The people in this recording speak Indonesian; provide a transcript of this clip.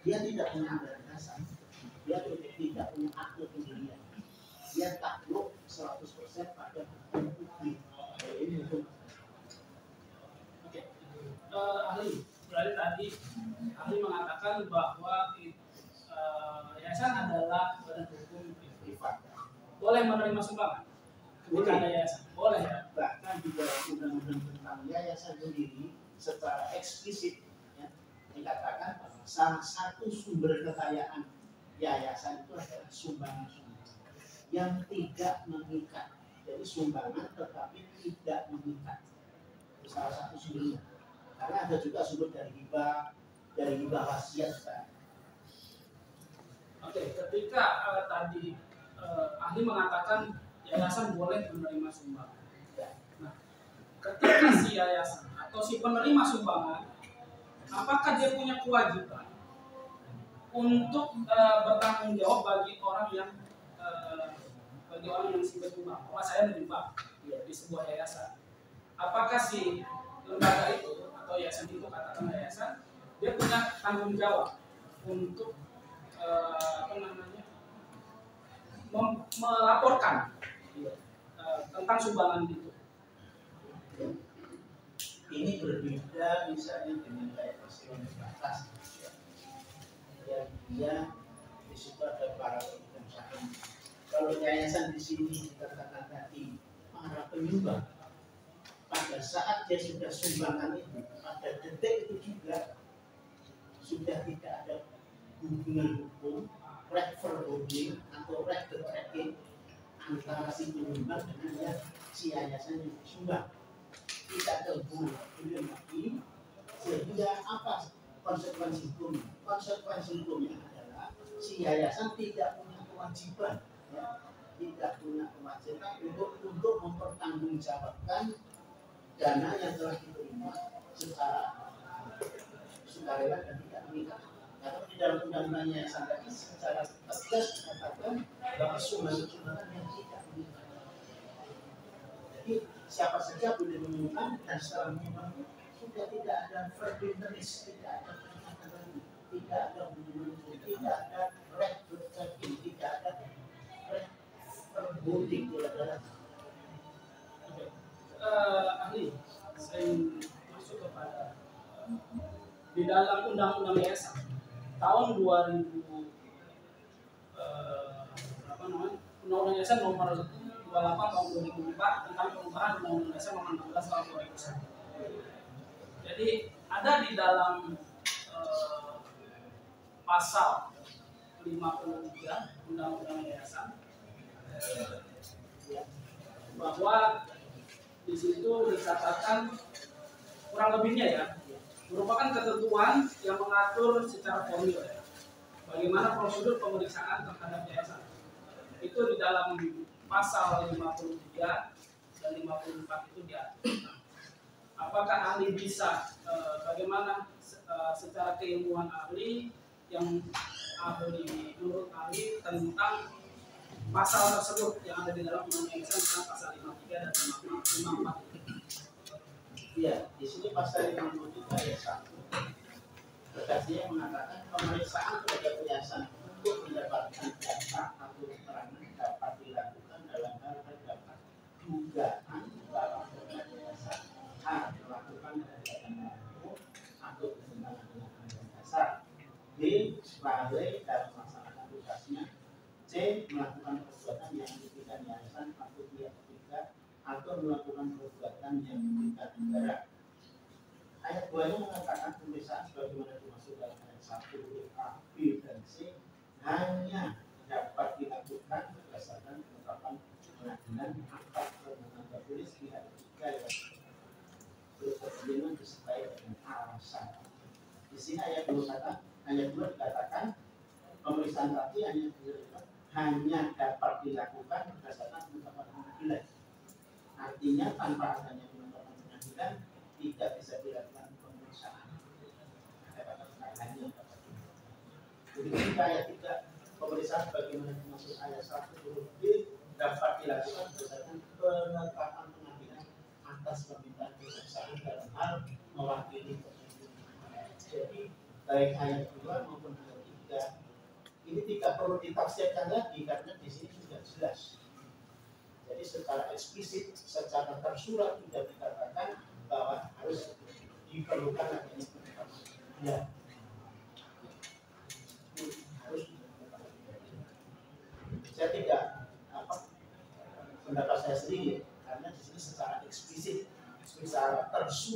dia tidak punya anggaran dasar, dia tidak punya akte pendirian, dia takluk 100% pada hukum publik. Ini hukum. Oke, ahli, berarti tadi ahli mengatakan bahwa yayasan adalah badan hukum privat, boleh menerima sumbangan ketika ada yayasan, boleh ya. Bahkan di dalam undang-undang tentang yayasan sendiri secara eksplisit ya, dikatakan bahwa salah satu sumber kekayaan yayasan itu adalah sumbangan-sumbangan yang tidak mengikat. Jadi sumbangan tetapi tidak mengikat. Itu salah satu sumbernya. Karena ada juga sumber dari hibah wasiat. Oke, ketika tadi ahli mengatakan yayasan boleh menerima sumbangan. Nah, ketika si yayasan atau si penerima sumbangan, apakah dia punya kewajiban untuk bertanggung jawab bagi orang yang si bersumbang? Bahwa saya menyumbang di sebuah yayasan. Apakah si lembaga itu atau yayasan itu, katakan yayasan, dia punya tanggung jawab untuk melaporkan tentang sumbangan itu? Ini berbeda misalnya dengan kayak peristiwa atas yang dia di situ ada para penyumbang. Kalau yayasan di sini dikatakan tadi para penyumbang, pada saat dia sudah sumbangan itu, pada detik itu juga sudah tidak ada hubungan hukum, refer holding atau refer tracking antara si penyumbang dengan si yayasan yang disumbang. Tidak ada hubungan lagi, sehingga apa konsekuensi hukumnya? Konsekuensi hukumnya adalah si yayasan tidak punya kewajiban, ya, tidak punya kewajiban untuk mempertanggungjawabkan dana yang telah diterima secara sukarela dan tidak mengikat. Karena di dalam undang-undang yayasan tadi secara tegas dikatakan bahwa sumbangan yang tidak mengikat. Jadi siapa saja boleh menyumbang dan setelah menyumbang sudah tidak ada verbinteris, tidak ada hubungan, tidak ada record checking, tidak ada holding, tidak ada. Ahli, saya masuk kepada di dalam undang-undang yayasan tahun 2000 undang-undang yayasan nomor 28 tahun 2004 tentang perubahan undang-undang yayasan nomor 16 tahun 2001. Jadi ada di dalam pasal 53 undang-undang yayasan bahwa di situ dikatakan kurang lebihnya ya, merupakan ketentuan yang mengatur secara formil ya, bagaimana prosedur pemeriksaan terhadap yayasan. Itu di dalam pasal 53 dan 54 itu diatur. Apakah ahli bisa bagaimana secara keilmuan ahli yang menurut ahli tentang pasal tersebut yang ada di dalam undang-undang tentang pasal 53 dan 54. Iya, di sini pasal 53 ayat 1. Tegasnya mengatakan pemeriksaan terhadap yayasan untuk mendapatkan data atau keterangan dapat dilakukan dalam hal terdapat dugaan bahwa yayasan A melakukan kegiatan hukum atau bertentangan dengan undang-undang dasar, B lalai dalam melaksanakan tugasnya, C melakukan perbuatan yang merugikan yayasan atau pihak ketiga atau melakukan perbuatan yang merugikan negara. Ayat 2-nya mengatakan pemeriksaan sebagaimana dimaksud dalam ayat 1 A, B dan C hanya dapat dilakukan berdasarkan penetapan pengadilan akad permohonan tertulis pihak ketiga yang berkepentingan disertai dengan alasan. Di sini ayat 2 dikatakan pemeriksaan tadi hanya dapat dilakukan berdasarkan penetapan pengadilan. Artinya tanpa adanya penetapan pengadilan tidak bisa dilakukan pemeriksaan. Jadi ketika ayat 3 pemeriksaan bagaimana dimaksud ayat 1 huruf B dapat dilakukan berdasarkan penetapan pengadilan atas permintaan kejaksaan dalam hal mewakili. Jadi baik ayat 2 maupun ayat saja. Ini tidak perlu ditafsirkan lagi karena di sini sudah jelas. Jadi secara eksplisit, secara tersurat sudah dikatakan bahwa harus diperlukan adanya penetapan. Ya. Harus. Saya tidak pendapat saya sendiri karena di sini secara eksplisit, secara tersurat.